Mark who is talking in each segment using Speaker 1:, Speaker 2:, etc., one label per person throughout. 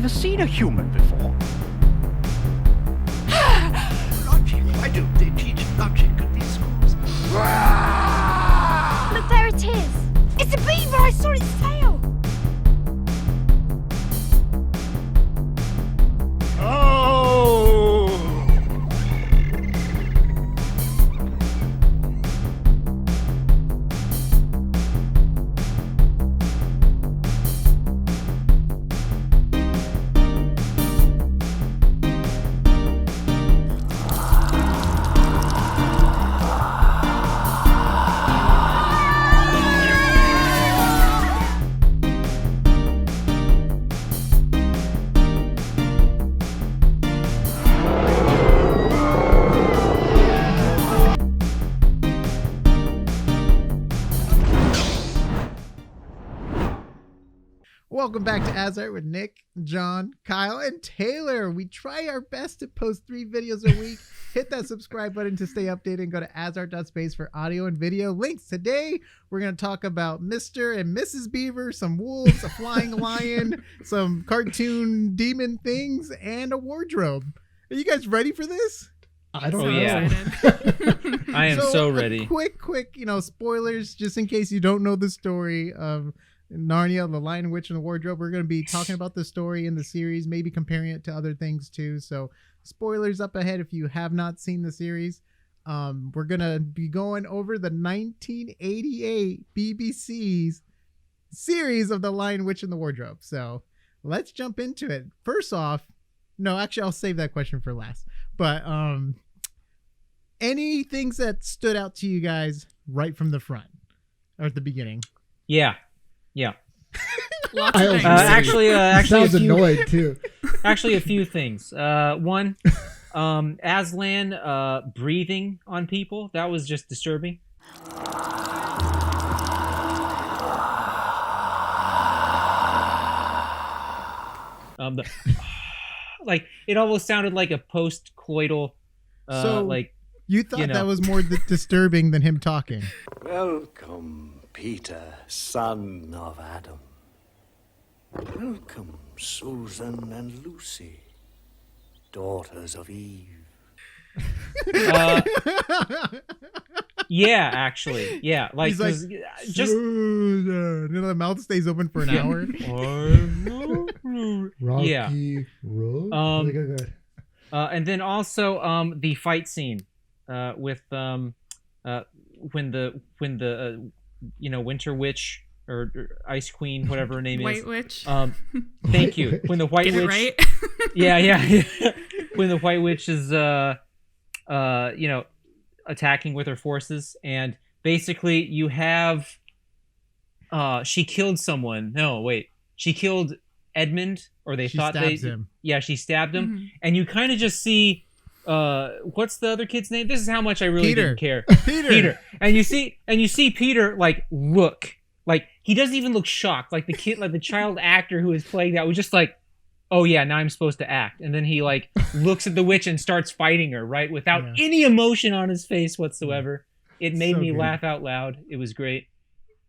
Speaker 1: never seen a human before. Logic. Why don't they teach logic at these schools?
Speaker 2: Look, there it is. It's a beaver. I saw its tail.
Speaker 1: Oh!
Speaker 3: Welcome back to AsArt with Nick, John, Kyle, and Taylor. We try our best to post 3 videos a week. Hit that subscribe button to stay updated and go to asart.space for audio and video links. Today, we're going to talk about Mr. and Mrs. Beaver, some wolves, a flying lion, some cartoon demon things, and a wardrobe. Are you guys ready for this?
Speaker 4: I don't know.
Speaker 5: Yeah. I am so ready.
Speaker 3: Quick, spoilers, just in case you don't know the story of Narnia, The Lion, Witch, and the Wardrobe. We're going to be talking about the story in the series, maybe comparing it to other things too. So spoilers up ahead if you have not seen the series. We're going to be going over the 1988 BBC's series of The Lion, Witch, and the Wardrobe. So let's jump into it. First off, no, actually, I'll save that question for last. But any things that stood out to you guys right from the front or at the beginning?
Speaker 5: Yeah.
Speaker 4: Lots of things.
Speaker 5: Actually,
Speaker 4: sounds annoyed too.
Speaker 5: Actually, a few things. One, Aslan breathing on people. That was just disturbing. Like it almost sounded like a post-coital.
Speaker 3: You thought that was more disturbing than him talking.
Speaker 6: Welcome, Peter, son of Adam. Welcome, Susan and Lucy, daughters of Eve.
Speaker 5: Yeah, actually, yeah. Like,
Speaker 3: he's like,
Speaker 5: just
Speaker 3: the mouth stays open for an hour.
Speaker 4: Rocky Road. Good.
Speaker 5: And then also the fight scene with when the Winter Witch or Ice Queen, whatever her name
Speaker 7: White
Speaker 5: is.
Speaker 7: Witch.
Speaker 5: Thank you. When the White
Speaker 7: Get
Speaker 5: Witch.
Speaker 7: it right?
Speaker 5: Yeah. When the White Witch is attacking with her forces, and basically you have she killed someone. No, wait. She killed Edmund, or she
Speaker 3: stabs him.
Speaker 5: Yeah, she stabbed him. And you kind of just see what's the other kid's name? This is how much I really didn't care. Peter. And you see Peter look. Like he doesn't even look shocked. Like the kid, like the child actor who is playing that was just like, oh yeah, now I'm supposed to act. And then he looks at the witch and starts fighting her, right? Without any emotion on his face whatsoever. It made me laugh out loud. It was great.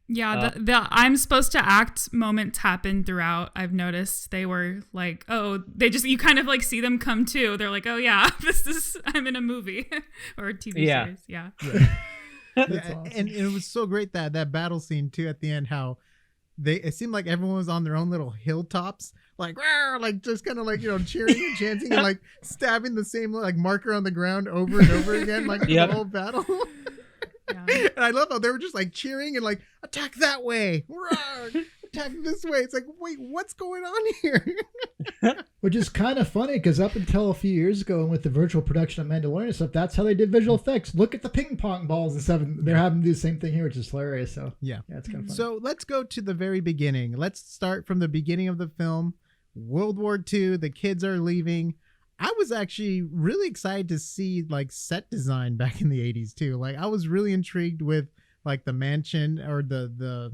Speaker 7: Yeah, the I'm supposed to act moments happen throughout. I've noticed they were like, oh, you kind of see them come to. They're like, oh yeah, I'm in a movie or a TV series. Yeah.
Speaker 3: Awesome. And it was so great that battle scene too at the end, how it seemed like everyone was on their own little hilltops, just kind of cheering and chanting and stabbing the same marker on the ground over and over again, the whole battle. Yeah. And I love how they were just cheering and attack that way, attack this way. It's wait, what's going on here?
Speaker 4: Which is kind of funny because up until a few years ago, and with the virtual production of Mandalorian and stuff, that's how they did visual effects. Look at the ping pong balls and stuff. And they're having to do the same thing here, which is hilarious. So yeah, it's kind of fun.
Speaker 3: So let's go to the very beginning. Let's start from the beginning of the film. World War II. The kids are leaving. I was actually really excited to see set design back in the 80s too. I was really intrigued with the mansion or the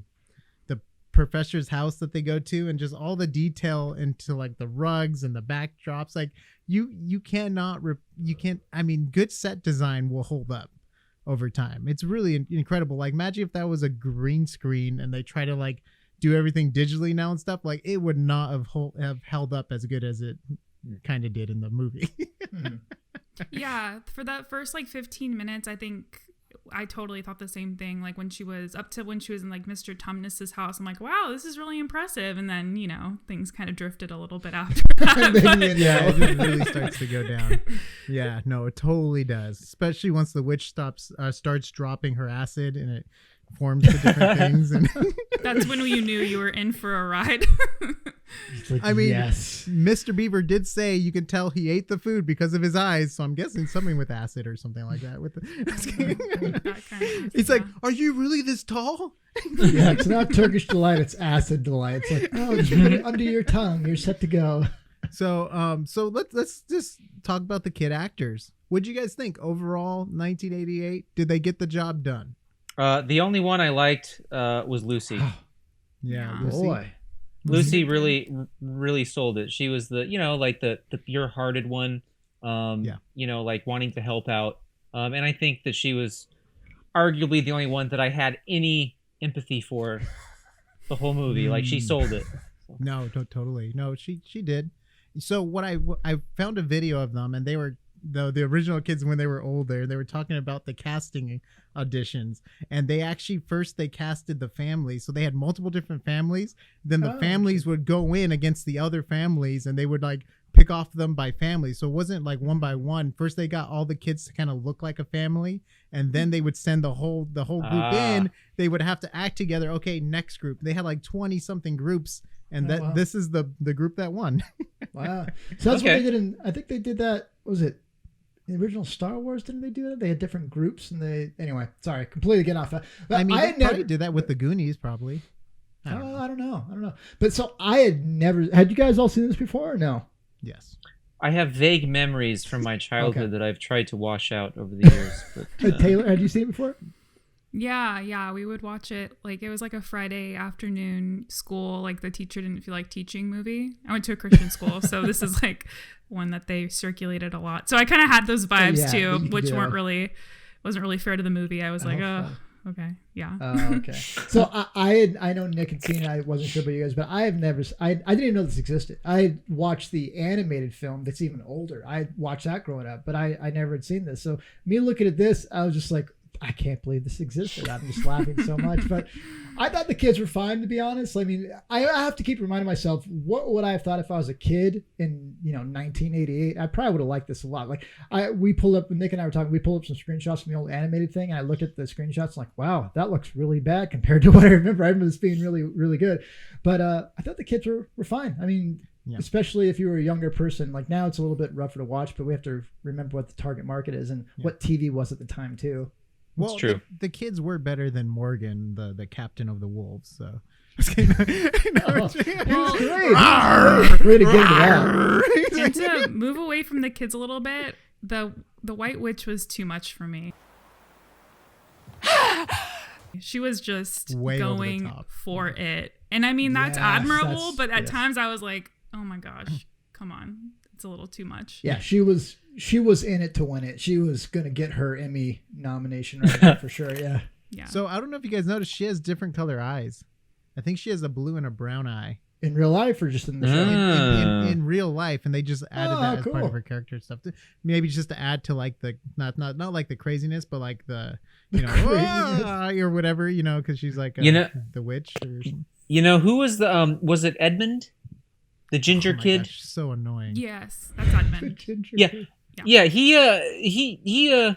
Speaker 3: professor's house that they go to, and just all the detail into the rugs and the backdrops. You can't, I mean, good set design will hold up over time. It's really incredible. Imagine if that was a green screen and they try to do everything digitally now and stuff, like it would not have held up as good as it kind of did in the movie.
Speaker 7: Yeah, for that first like 15 minutes, I think I totally thought the same thing. Like when she was in like Mr. Tumnus's house, I'm like, wow, this is really impressive. And then, you know, things kind of drifted a little bit after that.
Speaker 3: Yeah, it just really starts to go down. Yeah, no, it totally does. Especially once the witch starts dropping her acid and it forms the different things. And
Speaker 7: that's when you knew you were in for a ride.
Speaker 4: Like,
Speaker 3: I mean,
Speaker 4: yes.
Speaker 3: Mr. Beaver did say you could tell he ate the food because of his eyes, so I'm guessing something with acid or something like that. He's like, "Are you really this tall?"
Speaker 4: Yeah, it's not Turkish delight; it's acid delight. It's like, oh, just put it under your tongue. You're set to go.
Speaker 3: So, let's just talk about the kid actors. What do you guys think overall? 1988, did they get the job done?
Speaker 5: The only one I liked was Lucy.
Speaker 3: Yeah,
Speaker 7: Lucy.
Speaker 4: Boy.
Speaker 5: Lucy really sold it. She was the, you know, like the pure-hearted one, you know, like wanting to help out. And I think that she was arguably the only one that I had any empathy for the whole movie. Like she sold it.
Speaker 3: No, totally. No, she did. So what I found a video of them, and they were the original kids when they were older. They were talking about the casting auditions, and they actually first they casted the families, so they had multiple different families. Then the families would go in against the other families, and they would like pick off them by family. So it wasn't like one by one. First they got all the kids to kind of look like a family, and then they would send the whole group in. They would have to act together. Okay, next group. They had like 20 something groups, and this is the group that won.
Speaker 4: Wow. So that's what they did in, I think they did that, was it the original Star Wars? Didn't they do that? They had different groups, and anyway, sorry, completely getting off that.
Speaker 3: I mean, they probably did that with the Goonies, probably.
Speaker 4: I don't know. But so had you guys all seen this before or no?
Speaker 3: Yes.
Speaker 5: I have vague memories from my childhood that I've tried to wash out over the years. But,
Speaker 4: Taylor, had you seen it before?
Speaker 7: Yeah, we would watch it. Like it was like a Friday afternoon school, like the teacher didn't feel like teaching movie. I went to a Christian school, so this is like one that they circulated a lot. So I kind of had those vibes too, which wasn't really fair to the movie. I was like, okay, yeah.
Speaker 4: Okay. So I know Nick had seen it. I wasn't sure about you guys, but I didn't even know this existed. I watched the animated film that's even older. I watched that growing up, but I never had seen this. So me looking at this, I was just like, I can't believe this existed. I'm just laughing so much. But I thought the kids were fine, to be honest. I mean, I have to keep reminding myself, what would I have thought if I was a kid in 1988? I probably would have liked this a lot. Like Nick and I were talking, we pulled up some screenshots from the old animated thing, and I looked at the screenshots like, wow, that looks really bad compared to what I remember. I remember this being really, really good. But I thought the kids were fine. I mean, especially if you were a younger person. Like now it's a little bit rougher to watch, but we have to remember what the target market is and what TV was at the time too.
Speaker 3: Well,
Speaker 5: it's true.
Speaker 3: The kids were better than Morgan, the captain of the wolves. So,
Speaker 4: great. Way to get that.
Speaker 7: And to move away from the kids a little bit, the White Witch was too much for me. She was just going for it, and I mean that's admirable. But at times I was like, oh my gosh, come on, it's a little too much.
Speaker 4: Yeah, she was in it to win it. She was going to get her Emmy nomination right there for sure. Yeah.
Speaker 3: So I don't know if you guys noticed, she has different color eyes. I think she has a blue and a brown eye.
Speaker 4: In real life or just in the show?
Speaker 3: In real life, and they just added that as part of her character stuff. Maybe just to add to like the not like the craziness, but like the or whatever, because she's like the witch or something.
Speaker 5: You know who was the was it Edmund, the ginger kid?
Speaker 3: Gosh, so annoying.
Speaker 7: Yes, that's Edmund.
Speaker 5: Yeah, he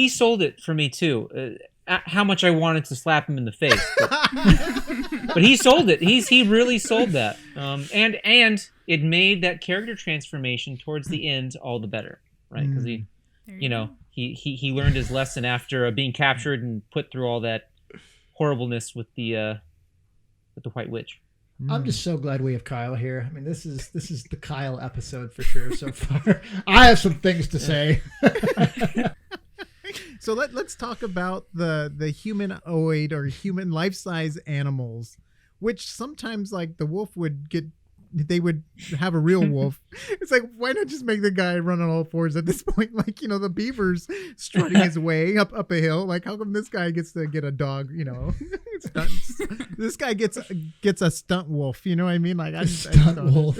Speaker 5: sold it for me too. How much I wanted to slap him in the face, but he sold it. He really sold that. And it made that character transformation towards the end all the better, right? Because he learned his lesson after being captured and put through all that horribleness with the White Witch.
Speaker 4: I'm just so glad we have Kyle here. I mean, this is the Kyle episode for sure so far. I have some things to say.
Speaker 3: So let's talk about the humanoid or human life-size animals, which sometimes like the wolf would get they would have a real wolf. It's like, why not just make the guy run on all fours at this point? Like, you know, the beaver's strutting his way up a hill. Like, how come this guy gets to get a dog? You know, this guy gets a stunt wolf. You know what I mean? Like, I just wolf.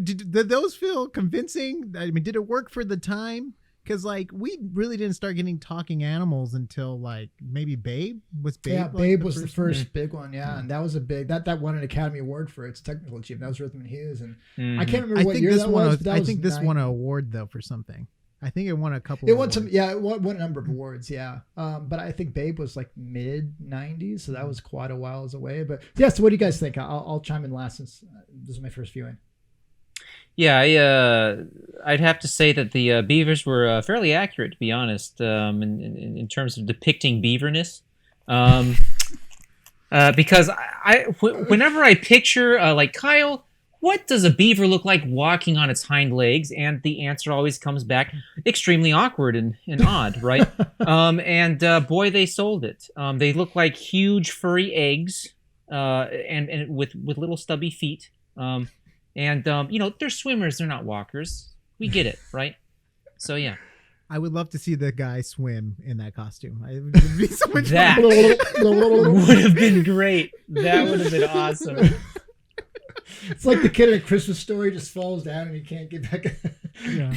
Speaker 3: Did those feel convincing? I mean, did it work for the time? Because like we really didn't start getting talking animals until like maybe Babe was Babe.
Speaker 4: Yeah,
Speaker 3: like,
Speaker 4: Babe was the first big one. Yeah, and that was a big that won an Academy Award for its technical achievement. That was Rhythm and Hughes, and I can't remember what year that was.
Speaker 3: I think this won an award though for something. I think it won a couple.
Speaker 4: It won some. Yeah, it won a number of awards. Yeah, but I think Babe was like mid '90s, so that was quite a while away. But yeah, so what do you guys think? I'll chime in last since this is my first viewing.
Speaker 5: Yeah, I'd have to say that the beavers were fairly accurate, to be honest, in terms of depicting beaverness. Because whenever I picture, like, Kyle, what does a beaver look like walking on its hind legs? And the answer always comes back extremely awkward and odd, right? Boy, they sold it. They look like huge furry eggs, and with little stubby feet. You know, they're swimmers, they're not walkers. We get it, right? So, yeah.
Speaker 3: I would love to see the guy swim in that costume. It would be so much
Speaker 5: that would have been great. That would have been awesome.
Speaker 4: It's like the kid in A Christmas Story just falls down and he can't get back.
Speaker 3: Yeah.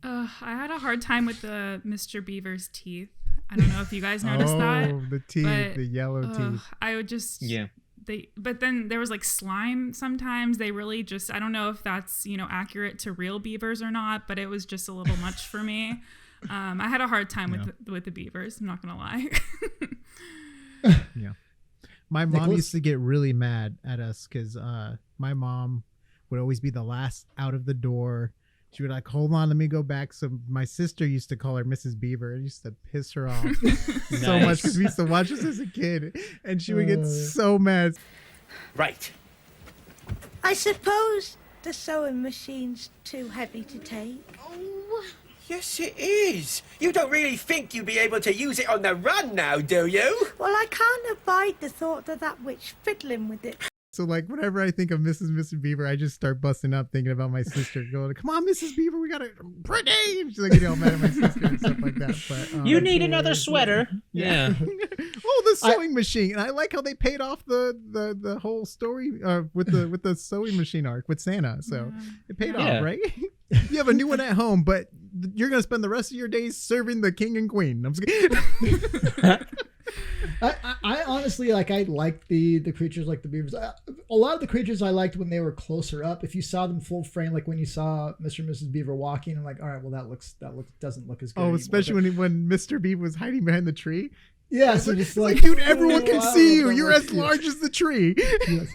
Speaker 7: I had a hard time with the Mr. Beaver's teeth. I don't know if you guys noticed that.
Speaker 3: Oh, the teeth, the yellow teeth.
Speaker 7: I would just...
Speaker 5: Yeah.
Speaker 7: But then there was like slime sometimes. They really just, I don't know if that's, you know, accurate to real beavers or not, but it was just a little much for me. I had a hard time with the beavers, I'm not going to lie.
Speaker 3: Yeah. My mom used to get really mad at us because my mom would always be the last out of the door. She would like, hold on, let me go back. So my sister used to call her Mrs. Beaver. It used to piss her off so much because we used to watch this as a kid. And she would get so mad.
Speaker 1: Right.
Speaker 2: I suppose the sewing machine's too heavy to take.
Speaker 1: Oh, yes it is. You don't really think you'll be able to use it on the run now, do you?
Speaker 2: Well, I can't abide the thought of that witch fiddling with it.
Speaker 3: So like whenever I think of Mrs. Beaver, I just start busting up thinking about my sister going, come on, Mrs. Beaver, we got to pretty. And she's like getting all mad at my sister and stuff like that. But
Speaker 5: you need another sweater. Yeah.
Speaker 3: Oh, the sewing machine. And I like how they paid off the whole story with the sewing machine arc with Santa. So it paid off, right? You have a new one at home, but you're gonna spend the rest of your days serving the king and queen. I'm just kidding.
Speaker 4: I honestly I liked the creatures like the beavers. A lot of the creatures I liked when they were closer up. If you saw them full frame, like when you saw Mr. and Mrs. Beaver walking, I'm like, all right, well that doesn't look as good.
Speaker 3: Oh, especially when Mr. Beaver was hiding behind the tree.
Speaker 4: Yeah, so just like,
Speaker 3: dude, everyone can see you. You're as large as the tree.
Speaker 4: Yes.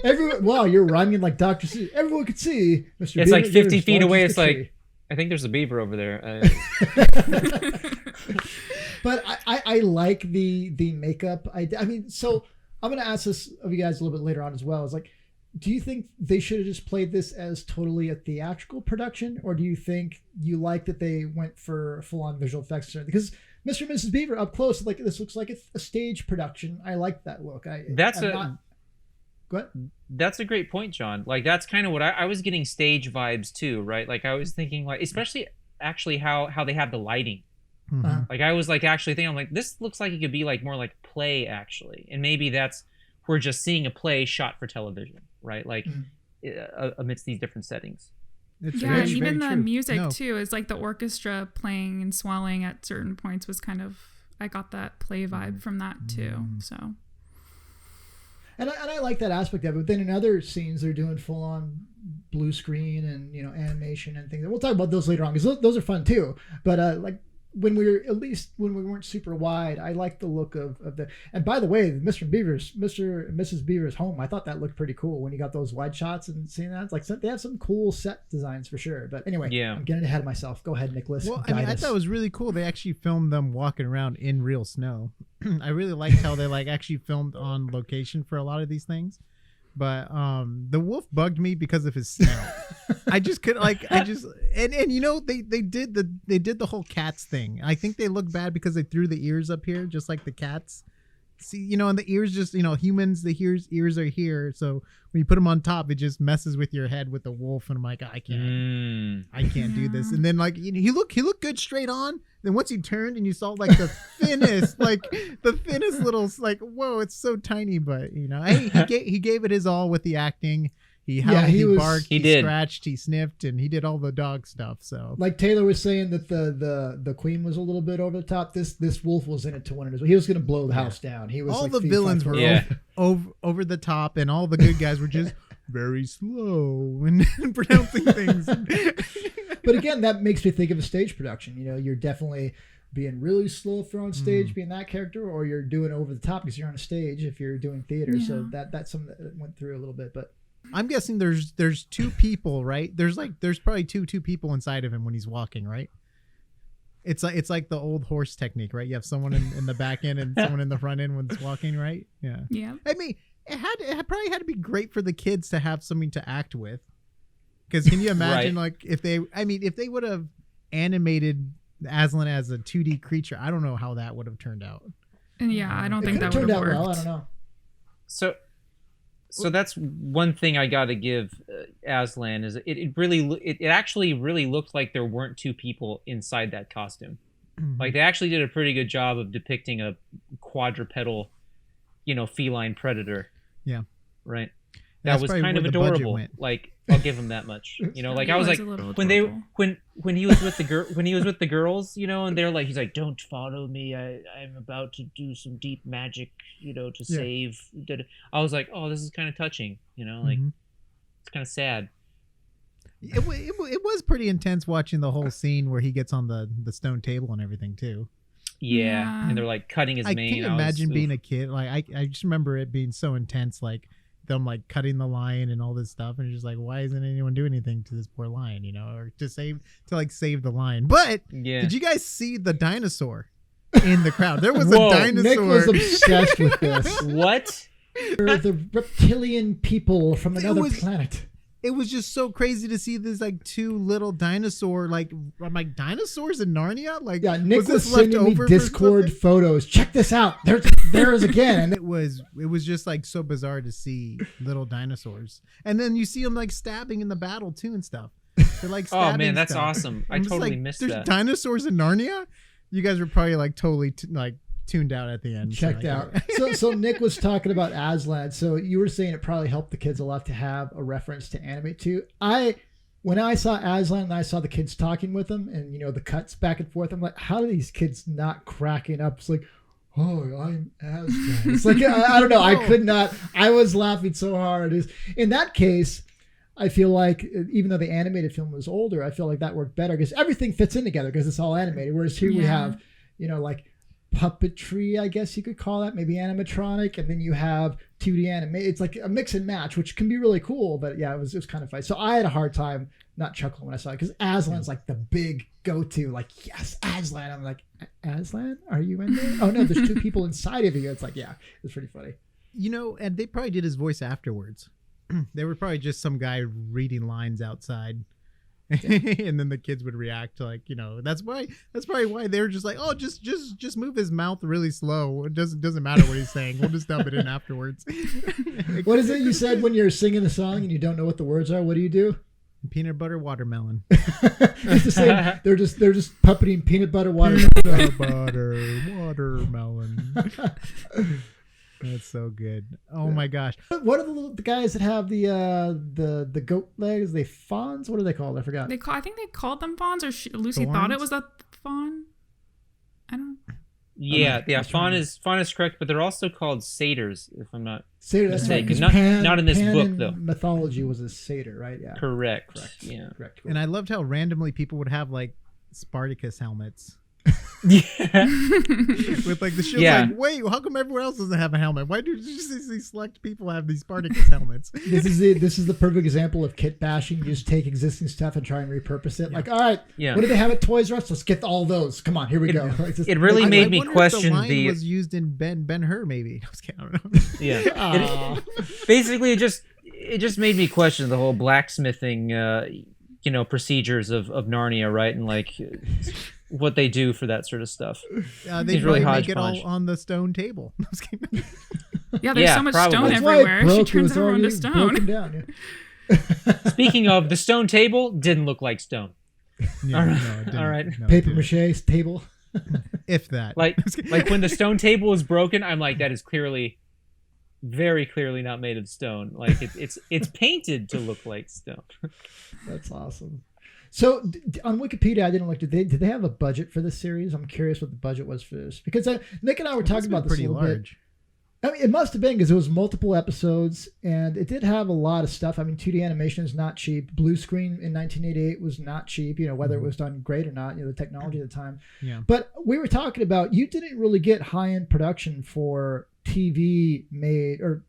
Speaker 4: Everyone, wow, you're rhyming like Dr. Seuss. Everyone could see Mr.
Speaker 5: It's
Speaker 4: Beaver,
Speaker 5: like 50 feet away. It's like,
Speaker 4: tree.
Speaker 5: I think there's a beaver over there.
Speaker 4: But I like the makeup. I mean, so I'm going to ask this of you guys a little bit later on as well. It's like, do you think they should have just played this as totally a theatrical production? Or do you think you like that they went for full-on visual effects? Because Mr. and Mrs. Beaver up close, like this looks like it's a stage production. I like that look. Go ahead.
Speaker 5: That's a great point, John. Like that's kind of what I was getting stage vibes too, right? Like I was thinking like, especially actually how they have the lighting.
Speaker 3: Mm-hmm.
Speaker 5: Like I was like actually thinking, I'm like, this looks like it could be like more like play actually. And maybe we're just seeing a play shot for television, right? Like amidst these different settings.
Speaker 3: It's
Speaker 7: and even the
Speaker 3: true.
Speaker 7: music too is like the orchestra playing and swelling at certain points was kind of, I got that play vibe from that too. So.
Speaker 4: And I like that aspect of it. But then in other scenes, they're doing full on blue screen and animation and things. We'll talk about those later on because those are fun too. But like when we weren't super wide, I like the look of the. And by the way, Mr. and Mrs. Beaver's home, I thought that looked pretty cool when you got those wide shots and seeing that. It's like they have some cool set designs for sure. But anyway, I'm getting ahead of myself. Go ahead, Nicholas.
Speaker 3: Well, I thought it was really cool. They actually filmed them walking around in real snow. I really liked how they like actually filmed on location for a lot of these things. But the wolf bugged me because of his snout. I just couldn't and you know they did the whole cats thing. I think they look bad because they threw the ears up here just like the cats See, and the ears just, humans, the ears are here. So when you put them on top, it just messes with your head with the wolf. And I'm like, I can't do this. And then like he looked good straight on. Then once you turned and you saw like the thinnest, little, like, whoa, it's so tiny. But hey, he gave it his all with the acting. He howled, he barked, he scratched, he sniffed, and he did all the dog stuff. So, like
Speaker 4: Taylor was saying that the queen was a little bit over the top. This wolf was in it to win it as well. He was going to blow the house down. He was
Speaker 3: all
Speaker 4: like
Speaker 3: the villains were over the top, and all the good guys were just very slow and pronouncing things.
Speaker 4: But again, that makes me think of a stage production. You're definitely being really slow if you're on stage, being that character, or you're doing over the top because you're on a stage if you're doing theater. Yeah. So that's something that went through a little bit, but.
Speaker 3: I'm guessing there's two people, right? There's probably two people inside of him when he's walking, right? It's like the old horse technique, right? You have someone in the back end and someone in the front end when it's walking, right? Yeah.
Speaker 7: Yeah.
Speaker 3: I mean, it probably had to be great for the kids to have something to act with. Because can you imagine like if they would have animated Aslan as a 2D creature, I don't know how that would have turned out.
Speaker 7: Yeah, I don't think that would have worked.
Speaker 4: Well, I don't know.
Speaker 5: So that's one thing I got to give Aslan is it actually really looked like there weren't two people inside that costume. Mm-hmm. Like they actually did a pretty good job of depicting a quadrupedal, feline predator.
Speaker 3: Yeah.
Speaker 5: Right. That was kind of adorable. Like I'll give him that much. Like I was like when he was with the girls, and they're like, he's like, don't follow me. I'm about to do some deep magic, to save. I was like, oh, this is kind of touching. Like it's kind of sad.
Speaker 3: It was pretty intense watching the whole scene where he gets on the stone table and everything too.
Speaker 5: Yeah, and they're like cutting his mane.
Speaker 3: I can't imagine being a kid. Like I just remember it being so intense. Like. Them like cutting the lion and all this stuff, and you're just like, why isn't anyone doing anything to this poor lion, or to save the lion? But did you guys see the dinosaur in the crowd? There was a dinosaur.
Speaker 4: Nick was obsessed with this.
Speaker 5: What?
Speaker 4: They're the reptilian people from another planet.
Speaker 3: It was just so crazy to see this like two little dinosaur, like I'm like dinosaurs in Narnia. Like
Speaker 4: Nick was sending me Discord photos. Check this out. There's again. And
Speaker 3: it was just like so bizarre to see little dinosaurs, and then you see them like stabbing in the battle too and stuff. They're like
Speaker 5: oh man, that's awesome. I totally missed that.
Speaker 3: There's dinosaurs in Narnia. You guys were probably like totally tuned out at the end.
Speaker 4: Checked out. So Nick was talking about Aslan. So you were saying it probably helped the kids a lot to have a reference to animate to. When I saw Aslan and I saw the kids talking with him and the cuts back and forth, I'm like, how are these kids not cracking up? It's like, oh, I'm Aslan. It's like I don't know. I could not. I was laughing so hard. In that case, I feel like even though the animated film was older, I feel like that worked better because everything fits in together because it's all animated. Whereas here we have, like puppetry, I guess you could call that, maybe animatronic, and then you have 2D anime. It's like a mix and match, which can be really cool. But yeah, it was kind of fun. So I had a hard time not chuckling when I saw it because Aslan's like the big go-to. Like, yes, Aslan. I'm like, Aslan, are you in there? Oh no, there's two people inside of you. It's like, yeah, it's pretty funny.
Speaker 3: And they probably did his voice afterwards. They were probably just some guy reading lines outside. And then the kids would react to that's probably why they were just like, oh, just move his mouth really slow. It doesn't matter what he's saying. We'll just dub it in afterwards.
Speaker 4: What is it you said when you're singing the song and you don't know what the words are? What do you do?
Speaker 3: Peanut butter watermelon.
Speaker 4: It's the same. They're just puppeting peanut butter watermelon.
Speaker 3: Watermelon. That's so good. Oh my gosh.
Speaker 4: What are the guys that have the goat legs? They fawns? What are they called? I forgot.
Speaker 7: I think they called them fawns, or Lucy thought it was a fawn. I don't.
Speaker 5: Yeah. Fawn is correct, but they're also called satyrs, if I'm not mistaken.
Speaker 4: Right.
Speaker 5: Not in this book though.
Speaker 4: Mythology was a satyr, right? Yeah.
Speaker 5: Correct. Yeah.
Speaker 4: Correct. Cool.
Speaker 3: And I loved how randomly people would have like Spartacus helmets.
Speaker 5: Yeah.
Speaker 3: With like the shield's like, wait, how come everyone else doesn't have a helmet? Why do these select people have these Spartacus helmets?
Speaker 4: This is the perfect example of kit bashing. You just take existing stuff and try and repurpose it. Yeah. Like, all right, what do they have at Toys R Us? Let's get all those. Come on, here we go.
Speaker 5: It really made me question
Speaker 3: if the line was used in Ben-Hur maybe. I don't know.
Speaker 5: Yeah. Basically, it just made me question the whole blacksmithing procedures of Narnia, right? And like what they do for that sort of stuff.
Speaker 3: They
Speaker 5: It's really
Speaker 3: make it
Speaker 5: hodgepodge.
Speaker 3: all on the stone table.
Speaker 7: Yeah, there's so much
Speaker 5: probably.
Speaker 7: stone
Speaker 5: That's
Speaker 7: everywhere. She turns everyone to stone.
Speaker 4: Down,
Speaker 5: Speaking of, the stone table didn't look like stone.
Speaker 3: Yeah,
Speaker 5: All right.
Speaker 3: no, it didn't.
Speaker 5: All right.
Speaker 3: No, it
Speaker 4: Paper
Speaker 3: didn't.
Speaker 4: mache table.
Speaker 3: If that.
Speaker 5: Like when the stone table is broken, I'm like, that is clearly, very clearly not made of stone. Like it's painted to look like stone.
Speaker 4: That's awesome. So on Wikipedia, I didn't look. Did they have a budget for this series? I'm curious what the budget was for this, because Nick and I were talking about this
Speaker 3: pretty
Speaker 4: a little
Speaker 3: large.
Speaker 4: bit. I mean, it must have been, because it was multiple episodes, and it did have a lot of stuff. I mean, 2D animation is not cheap. Blue screen in 1988 was not cheap, whether it was done great or not, the technology at the time.
Speaker 3: Yeah.
Speaker 4: But we were talking about, you didn't really get high-end production for TV made or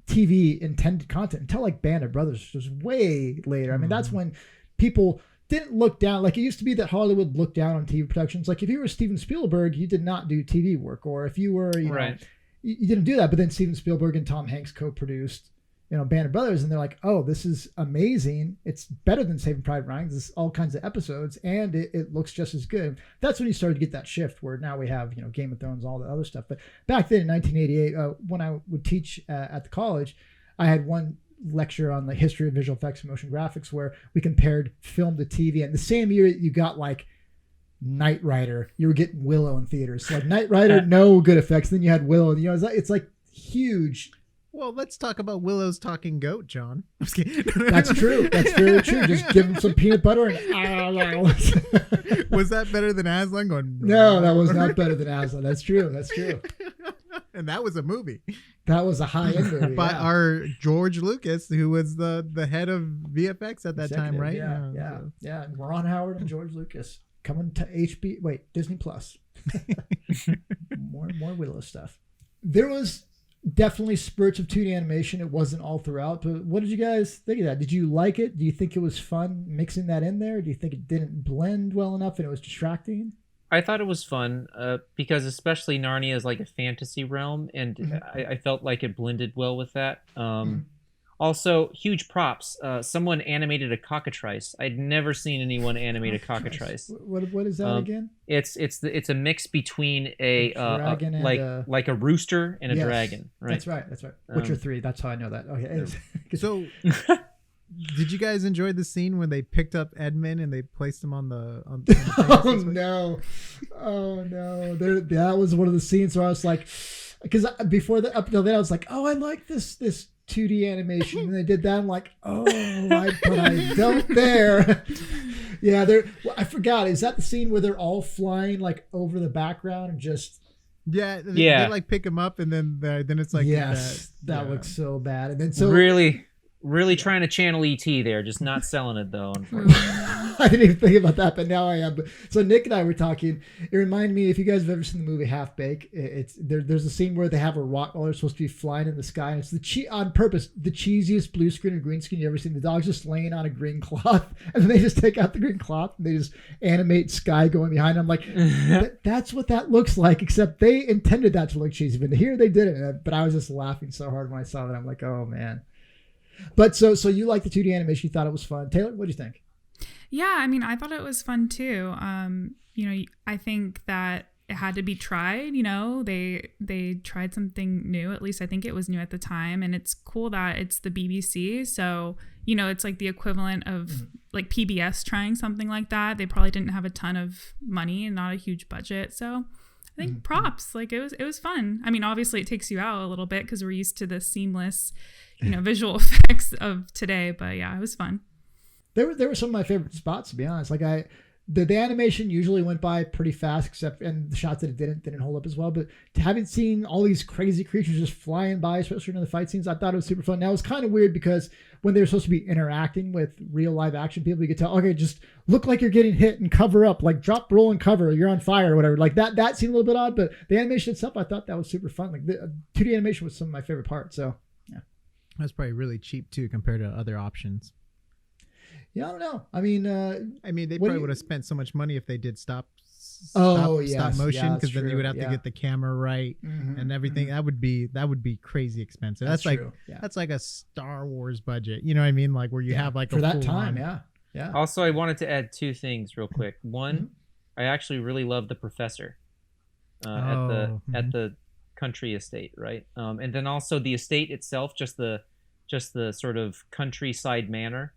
Speaker 4: TV intended content until like Band of Brothers, which was way later. I mean, that's when people didn't look down. Like, it used to be that Hollywood looked down on TV productions. Like, if you were Steven Spielberg, you did not do TV work. Or if you were,
Speaker 5: Right.
Speaker 4: You didn't do that. But then Steven Spielberg and Tom Hanks co-produced, Band of Brothers, and they're like, oh, this is amazing. It's better than Saving Private Ryan. There's all kinds of episodes, and it looks just as good. That's when you started to get that shift where now we have, Game of Thrones, all the other stuff. But back then in 1988, when I would teach at the college, I had one lecture on the history of visual effects and motion graphics where we compared film to TV. And the same year you got like Knight Rider, you were getting Willow in theaters. So like Knight Rider, no good effects. Then you had Willow. It's like huge.
Speaker 3: Well, let's talk about Willow's talking goat, John. I'm just kidding.
Speaker 4: That's true. That's very true. Just give him some peanut butter and
Speaker 3: Was that better than Aslan going?
Speaker 4: No, that was not better than Aslan. That's true. That's true.
Speaker 3: And that was a movie.
Speaker 4: That was a high-end movie.
Speaker 3: By our George Lucas, who was the head of VFX at that time, right?
Speaker 4: Yeah. Ron Howard and George Lucas coming to Disney Plus. more Willow stuff. There was definitely spurts of 2D animation. It wasn't all throughout, but what did you guys think of that? Did you like it? Do you think it was fun mixing that in there? Do you think it didn't blend well enough and it was distracting?
Speaker 5: I thought it was fun because especially Narnia is like a fantasy realm, and I felt like it blended well with that. Also, huge props. Someone animated a cockatrice. I'd never seen anyone animate a cockatrice.
Speaker 4: What is that again?
Speaker 5: It's a mix between a
Speaker 4: dragon and
Speaker 5: like a rooster and a dragon. Right.
Speaker 4: That's right. Witcher 3. That's how I know that. Okay.
Speaker 3: So, did you guys enjoy the scene when they picked up Edmund and they placed him on the
Speaker 4: Oh no! That was one of the scenes where I was like, because before that, up until then, I was like, oh, I like this 2D animation, and they did that. I'm like, oh, but I don't there. Yeah, I forgot. Is that the scene where they're all flying like over the background and just?
Speaker 3: Yeah. They like pick him up, and then it's like,
Speaker 4: yes, that looks so bad. And then
Speaker 5: Really trying to channel E.T. there, just not selling it though, unfortunately.
Speaker 4: I didn't even think about that, but now I am. So Nick and I were talking. It reminded me, if you guys have ever seen the movie Half Baked, there's a scene where they have a rock wall supposed to be flying in the sky, and it's on purpose the cheesiest blue screen and green screen you ever seen. The dog's just laying on a green cloth, and then they just take out the green cloth and they just animate sky going behind. I'm like, that's what that looks like, except they intended that to look cheesy, but here they did it. But I was just laughing so hard when I saw that. I'm like, oh man. But so you like the 2D animation? You thought it was fun. Taylor, what do you think?
Speaker 7: Yeah, I mean, I thought it was fun too. I think that it had to be tried. They tried something new. At least I think it was new at the time, and it's cool that it's the BBC. So it's like the equivalent of like PBS trying something like that. They probably didn't have a ton of money and not a huge budget, so I think props. Like it was fun. I mean, obviously it takes you out a little bit because we're used to the seamless, visual effects of today. But yeah, it was fun.
Speaker 4: There were some of my favorite spots, to be honest. Like the animation usually went by pretty fast, and the shots that it didn't hold up as well. But having seen all these crazy creatures just flying by, especially in the fight scenes, I thought it was super fun. Now it was kind of weird because when they were supposed to be interacting with real live action people, you could tell, okay, just look like you're getting hit and cover up, like drop, roll, and cover, you're on fire or whatever. Like that seemed a little bit odd, but the animation itself, I thought that was super fun. Like the 2D animation was some of my favorite parts. So yeah,
Speaker 3: that's probably really cheap too compared to other options.
Speaker 4: Yeah, I don't know. I mean,
Speaker 3: they probably would have spent so much money if they did stop motion, because then you would have to get the camera right and everything. That would be crazy expensive. That's like a Star Wars budget. You know what I mean? Like where you have like
Speaker 4: for that time. Yeah.
Speaker 5: Also, I wanted to add two things real quick. One, I actually really love the professor at the country estate, right? And then also the estate itself, just the sort of countryside manor.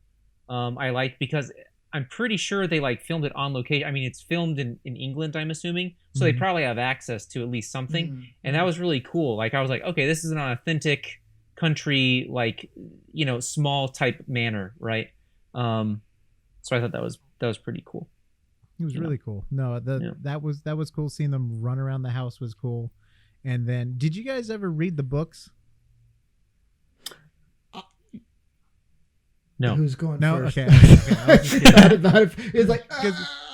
Speaker 5: I liked because I'm pretty sure they like filmed it on location. I mean, it's filmed in England, I'm assuming, so they probably have access to at least something, and that was really cool. Like I was like, okay, this is an authentic country, like, you know, small type manor, right? So I thought that was pretty cool.
Speaker 3: It was really cool. No, that was cool. Seeing them run around the house was cool. And then, did you guys ever read the books?
Speaker 5: No.
Speaker 4: Who's going first?
Speaker 3: Okay.
Speaker 4: It's like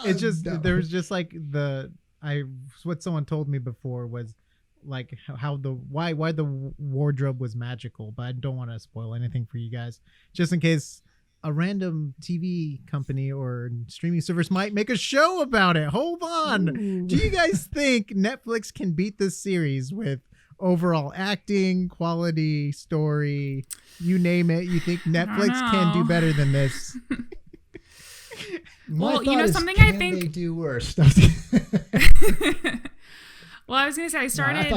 Speaker 3: it's just there was just like what someone told me before was like how why the wardrobe was magical, but I don't want to spoil anything for you guys, just in case a random TV company or streaming service might make a show about it. Hold on. Ooh. Do you guys think Netflix can beat this series with overall acting, quality, story, you name it? You think Netflix can do better than this?
Speaker 7: Well, you know, something I think
Speaker 4: they do worse.
Speaker 7: Well, I was going to say, I started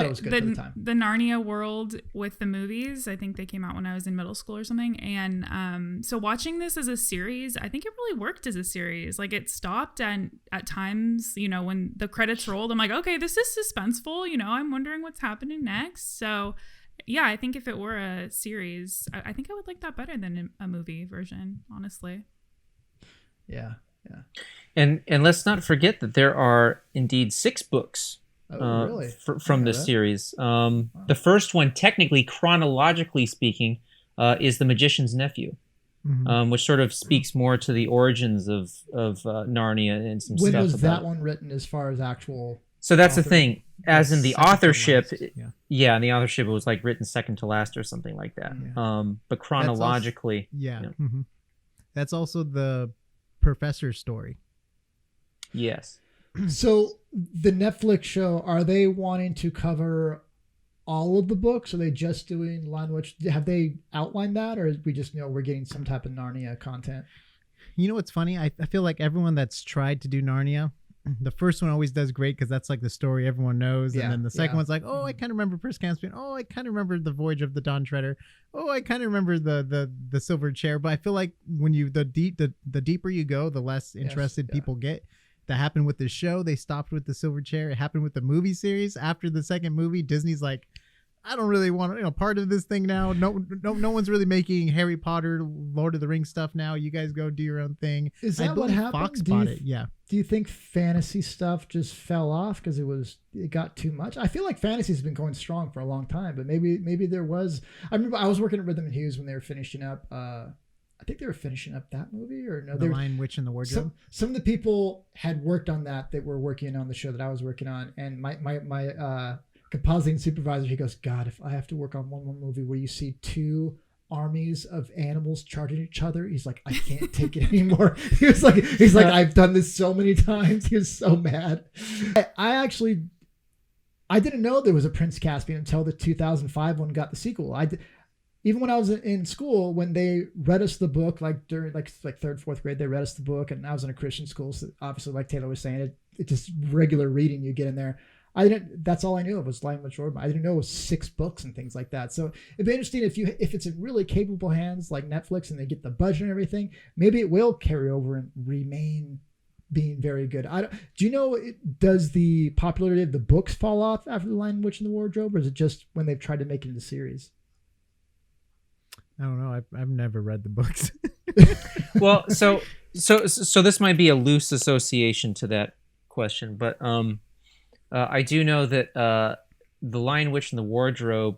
Speaker 4: the
Speaker 7: Narnia world with the movies. I think they came out when I was in middle school or something. And so watching this as a series, I think it really worked as a series. Like it stopped and at times, you know, when the credits rolled, I'm like, okay, this is suspenseful. You know, I'm wondering what's happening next. So yeah, I think if it were a series, I think I would like that better than a movie version, honestly.
Speaker 4: Yeah.
Speaker 5: And let's not forget that there are indeed 6 books.
Speaker 4: Really?
Speaker 5: From this series. The first one, technically, chronologically speaking, is The Magician's Nephew, which sort of speaks more to the origins of Narnia and some stuff.
Speaker 4: When was that
Speaker 5: it.
Speaker 4: one written as far as actual...
Speaker 5: So that's the thing. As in the authorship, in the authorship, it was like written second to last or something like that. Yeah. But chronologically...
Speaker 3: That's also the professor's story.
Speaker 5: Yes.
Speaker 4: So the Netflix show, are they wanting to cover all of the books? Are they just doing Lion Witch? Have they outlined that, or we just know we're getting some type of Narnia content?
Speaker 3: You know what's funny? I feel like everyone that's tried to do Narnia, the first one always does great because that's like the story everyone knows, and then the second one's like, oh, I kind of remember Prince Caspian. Oh, I kind of remember the Voyage of the Dawn Treader. Oh, I kind of remember the Silver Chair. But I feel like when the deeper you go, the less interested people get. That happened with the show. They stopped with the Silver Chair. It happened with the movie series. After the second movie, Disney's like, I don't really want to, part of this thing now. No one's really making Harry Potter, Lord of the Rings stuff now. You guys go do your own thing.
Speaker 4: Is that what happened?
Speaker 3: Fox bought it. Yeah.
Speaker 4: Do you think fantasy stuff just fell off because it got too much? I feel like fantasy's been going strong for a long time, but maybe there was. I remember I was working at Rhythm and Hughes when they were finishing up. I think they were finishing up that movie, or no?
Speaker 3: The Lion Witch and the Wardrobe.
Speaker 4: Some of the people had worked on that were working on the show that I was working on, and my compositing supervisor, he goes, God, if I have to work on one more movie where you see 2 armies of animals charging each other, he's like, I can't take it anymore. He's like, I've done this so many times. He was so mad. I didn't know there was a Prince Caspian until the 2005 one got the sequel. Even when I was in school, when they read us the book, like during like 3rd, 4th grade, they read us the book, and I was in a Christian school, so obviously, like Taylor was saying, it's just regular reading you get in there. That's all I knew of was Lion Witch Wardrobe. I didn't know it was 6 books and things like that. So it'd be interesting if it's in really capable hands like Netflix and they get the budget and everything, maybe it will carry over and remain being very good. Do you know, does the popularity of the books fall off after The Lion Witch and the Wardrobe, or is it just when they've tried to make it into series?
Speaker 3: I don't know. I've never read the books.
Speaker 5: Well, so this might be a loose association to that question, but I do know that The Lion Witch and the Wardrobe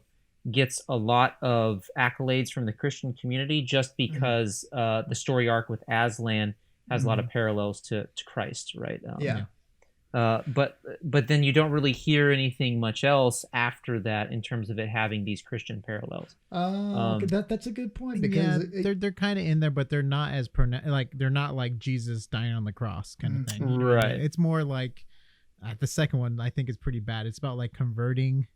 Speaker 5: gets a lot of accolades from the Christian community just because the story arc with Aslan has a lot of parallels to Christ, right? But then you don't really hear anything much else after that in terms of it having these Christian parallels.
Speaker 4: That's a good point, because
Speaker 3: they're kind of in there, but they're not as they're not like Jesus dying on the cross kind of thing,
Speaker 5: right?
Speaker 3: It's more like the second one I think is pretty bad. It's about like converting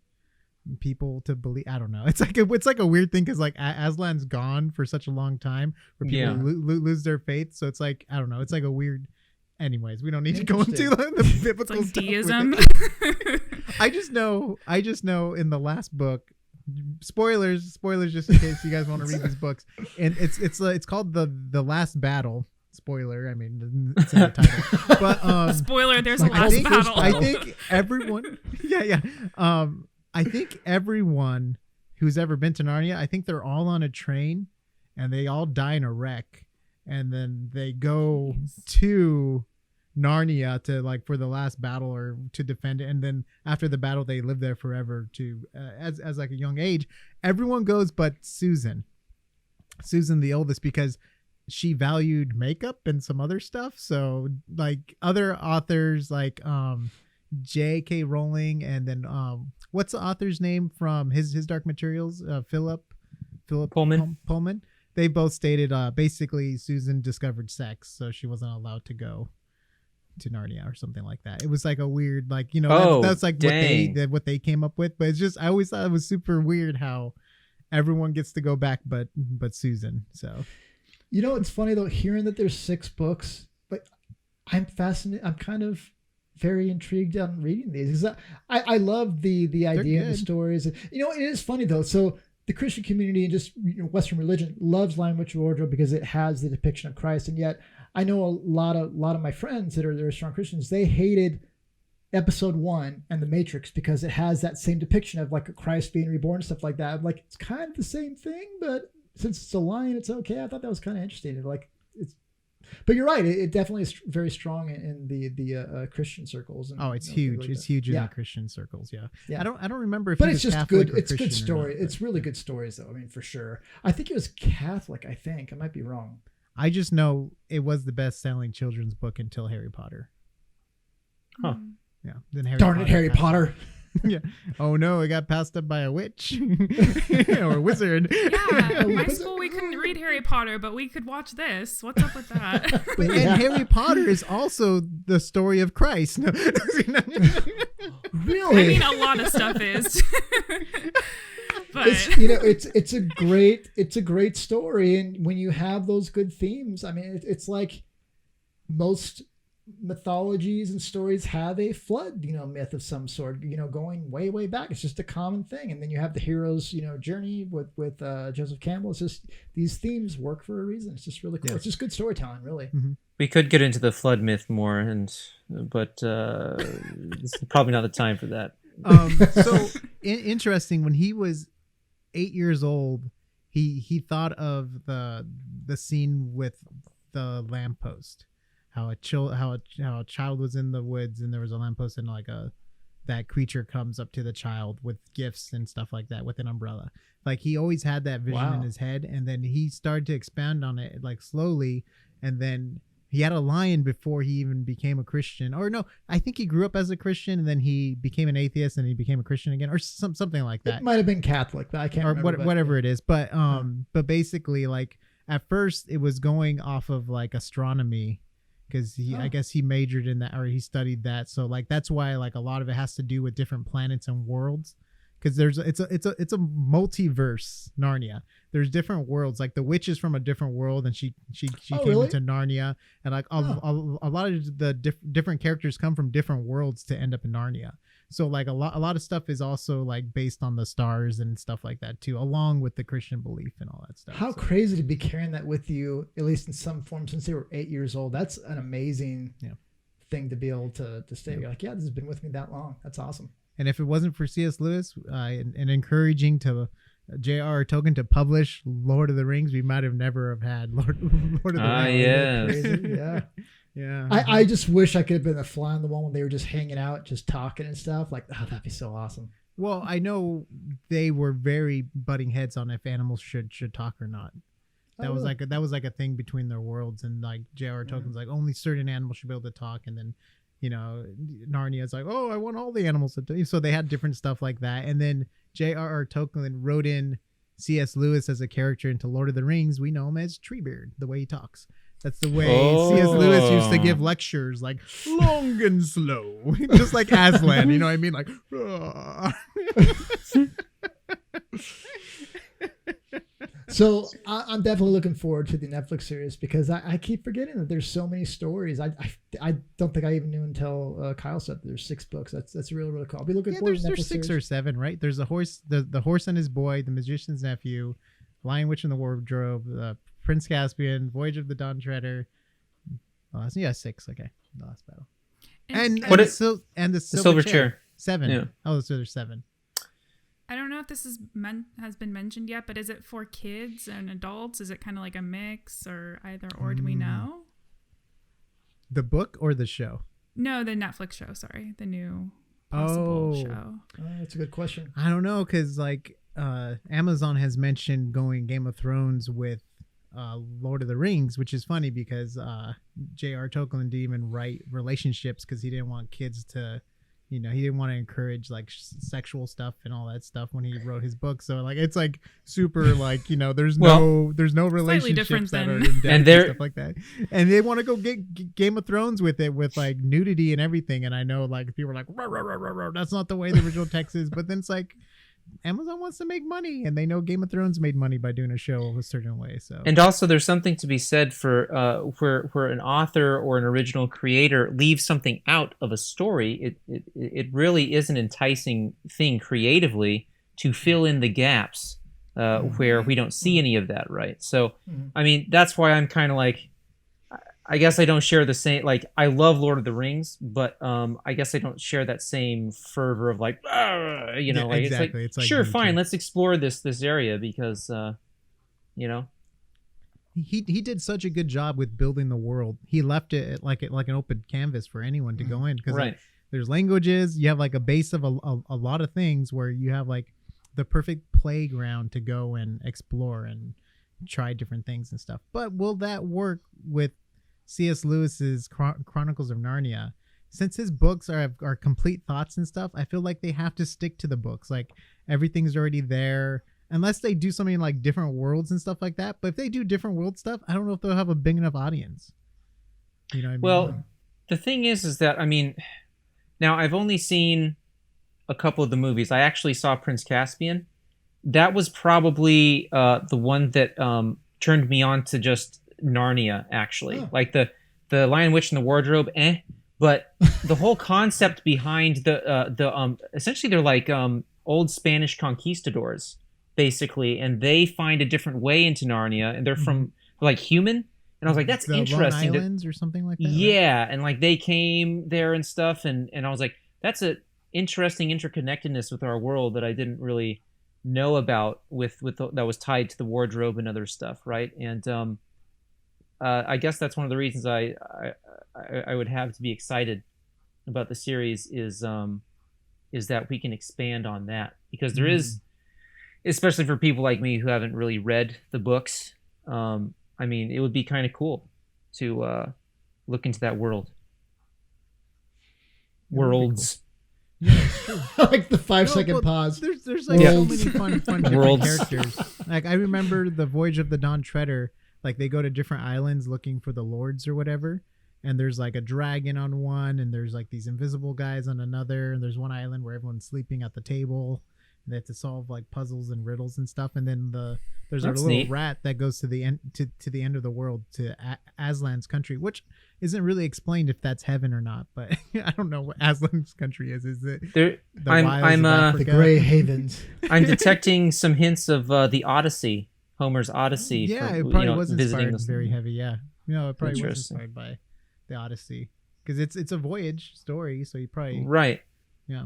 Speaker 3: people to believe. I don't know. It's like a weird thing because like Aslan's gone for such a long time where people lose their faith. So it's like, I don't know. It's like a weird anyways, we don't need to go into the biblical
Speaker 7: like
Speaker 3: stuff.
Speaker 7: deism.
Speaker 3: I just know in the last book, spoilers just in case you guys want to read these books, and it's called the Last Battle. Spoiler, I mean, it's in the title. But
Speaker 7: spoiler, there's a last battle.
Speaker 3: I think everyone, I think everyone who's ever been to Narnia, I think they're all on a train, and they all die in a wreck, and then they go to Narnia to like for the last battle or to defend it, and then after the battle they live there forever to as like a young age. Everyone goes but Susan the oldest, because she valued makeup and some other stuff. So like other authors like J.K. Rowling, and then what's the author's name from his Dark Materials, Philip Pullman. They both stated basically Susan discovered sex, so she wasn't allowed to go to Narnia or something like that. It was like a weird, like, that's like what they came up with. But it's just, I always thought it was super weird how everyone gets to go back but Susan. So
Speaker 4: it's funny though, hearing that there's 6 books, like I'm fascinated. I'm kind of very intrigued on reading these, because I love the idea and the stories. It is funny though. So the Christian community and just Western religion loves Lion, Witch, and Wardrobe because it has the depiction of Christ, and yet I know a lot of my friends that are strong Christians, they hated episode 1 and The Matrix because it has that same depiction of like a Christ being reborn and stuff like that. I'm like, it's kind of the same thing, but since it's a lion, it's okay. I thought that was kind of interesting. But you're right. It definitely is very strong in the Christian circles. And,
Speaker 3: it's huge. Like it's huge in the Christian circles. Yeah. I don't remember if.
Speaker 4: But
Speaker 3: he
Speaker 4: it's
Speaker 3: was
Speaker 4: just
Speaker 3: Catholic
Speaker 4: good.
Speaker 3: or
Speaker 4: It's
Speaker 3: Christian
Speaker 4: good story.
Speaker 3: not,
Speaker 4: it's really good stories, though. I mean, for sure. I think it was Catholic. I might be wrong.
Speaker 3: I just know it was the best-selling children's book until Harry Potter.
Speaker 5: Huh.
Speaker 3: Yeah. Then
Speaker 4: Harry Potter.
Speaker 3: Yeah. Oh no, it got passed up by a witch or a wizard.
Speaker 7: Yeah. My school, we couldn't read Harry Potter, but we could watch this. What's up with that?
Speaker 3: And Harry Potter is also the story of Christ. No.
Speaker 4: Really?
Speaker 7: I mean, a lot of stuff is. But
Speaker 4: it's a great story, and when you have those good themes, I mean, it's like most mythologies and stories have a flood, myth of some sort, going way back. It's just a common thing. And then you have the hero's, journey with Joseph Campbell. It's just, these themes work for a reason. It's just really cool. Yeah. It's just good storytelling, really.
Speaker 3: Mm-hmm.
Speaker 5: We could get into the flood myth more, but this is probably not the time for that.
Speaker 3: So interesting, when he was 8 years old, he thought of the scene with the lamppost. How a child was in the woods and there was a lamppost, and like that creature comes up to the child with gifts and stuff like that with an umbrella. Like he always had that vision in his head, and then he started to expand on it like slowly, and then he had a lion before he even became a Christian. Or no, I think he grew up as a Christian and then he became an atheist and he became a Christian again, or something like that.
Speaker 4: It might have been Catholic, but I can't remember.
Speaker 3: Whatever it is. But basically, like at first it was going off of like astronomy, because I guess he majored in that, or he studied that. So like that's why like a lot of it has to do with different planets and worlds, because it's a multiverse Narnia. There's different worlds. Like the witch is from a different world, and she came into Narnia, and like a lot of the different characters come from different worlds to end up in Narnia. So like a lot of stuff is also like based on the stars and stuff like that too, along with the Christian belief and all that stuff.
Speaker 4: How crazy to be carrying that with you, at least in some form, since they were 8 years old. That's an amazing thing to be able to stay. You're like, this has been with me that long. That's awesome.
Speaker 3: And if it wasn't for C.S. Lewis and encouraging to J.R.R. Tolkien to publish Lord of the Rings, we might have never have had Lord of the Rings.
Speaker 4: Yeah.
Speaker 3: Yeah.
Speaker 4: I just wish I could have been the fly on the wall when they were just hanging out, just talking and stuff. Like, that'd be so awesome.
Speaker 3: Well, I know they were very butting heads on if animals should talk or not. That was like a thing between their worlds, and like J.R.R. Tolkien's like only certain animals should be able to talk, and then Narnia's like, I want all the animals to talk. So they had different stuff like that, and then J.R.R. Tolkien wrote in C.S. Lewis as a character into Lord of the Rings. We know him as Treebeard, the way he talks. That's the way C.S. Lewis used to give lectures, like long and slow, just like Aslan. You know what I mean? Like,
Speaker 4: So I'm definitely looking forward to the Netflix series because I keep forgetting that there's so many stories. I don't think I even knew until Kyle said there's 6 books. That's really, really cool. I'll be looking forward to the Netflix
Speaker 3: there's 6
Speaker 4: series.
Speaker 3: or 7, right? There's a horse, the horse and his boy, the magician's nephew, Lion, Witch, and the Wardrobe, Prince Caspian, Voyage of the Dawn Treader. 6. Okay, the last battle. And the silver chair. 7.
Speaker 5: Yeah.
Speaker 3: Oh, so there's 7.
Speaker 7: I don't know if this has been mentioned yet, but is it for kids and adults? Is it kind of like a mix or either or? Do we know?
Speaker 3: The book or the show?
Speaker 7: No, the Netflix show. Sorry, the new possible show.
Speaker 4: That's a good question.
Speaker 3: I don't know because Amazon has mentioned going Game of Thrones with Lord of the Rings, which is funny because J.R. Tolkien didn't even write relationships because he didn't want kids to. He didn't want to encourage sexual stuff and all that stuff when he wrote his book. So it's super there's no relationships that are in depth and stuff like that. And they want to go get Game of Thrones with it with nudity and everything. And I know people are like, rah, rah, rah, rah, rah. That's not the way the original text is. But then it's Amazon wants to make money, and they know Game of Thrones made money by doing a show a certain way. So,
Speaker 5: and also there's something to be said for where an author or an original creator leaves something out of a story. It really is an enticing thing creatively to fill in the gaps where we don't see any of that, right? So, I mean, that's why I'm kind of I guess I don't share the same, I love Lord of the Rings, but I guess I don't share that same fervor of
Speaker 3: exactly.
Speaker 5: It's sure, fine, let's explore this area because,
Speaker 3: He did such a good job with building the world. He left it like an open canvas for anyone to go in because there's languages. You have a base of a lot of things where you have the perfect playground to go and explore and try different things and stuff. But will that work with C.S. Lewis's Chronicles of Narnia? Since his books are complete thoughts and stuff, I feel like they have to stick to the books. Everything's already there, unless they do something like different worlds and stuff like that. But if they do different world stuff, I don't know if they'll have a big enough audience. You know what I mean?
Speaker 5: Well, the thing is that, I mean, now I've only seen a couple of the movies. I actually saw Prince Caspian. That was probably the one that turned me on to just Narnia, actually. The Lion, Witch, and the Wardrobe, but the whole concept behind the essentially they're old Spanish conquistadors, basically, and they find a different way into Narnia, and they're from human, and I was like, that's interesting.
Speaker 3: Long Islands or something like that.
Speaker 5: Yeah, right? And they came there and stuff, and I was like, that's a interesting interconnectedness with our world that I didn't really know about that was tied to the wardrobe and other stuff, right? And I guess that's one of the reasons I would have to be excited about the series is that we can expand on that, because there is, especially for people like me who haven't really read the books. I mean, it would be kind of cool to look into that world. Worlds.
Speaker 3: Yeah, it's true.
Speaker 4: Like the 5-second pause.
Speaker 3: There's so many fun different characters. I remember the Voyage of the Dawn Treader. They go to different islands looking for the lords or whatever, and there's a dragon on one, and there's these invisible guys on another, and there's one island where everyone's sleeping at the table, and they have to solve puzzles and riddles and stuff. And then there's a little
Speaker 5: neat
Speaker 3: rat that goes to the end to the end of the world, to Aslan's country, which isn't really explained if that's heaven or not. But I don't know what Aslan's country is. Is it the
Speaker 4: Grey Havens?
Speaker 3: I'm
Speaker 5: detecting some hints of the Odyssey. Homer's Odyssey.
Speaker 3: Yeah, it probably was inspired very heavy. Yeah, it probably was inspired by the Odyssey because it's a voyage story. So you probably yeah.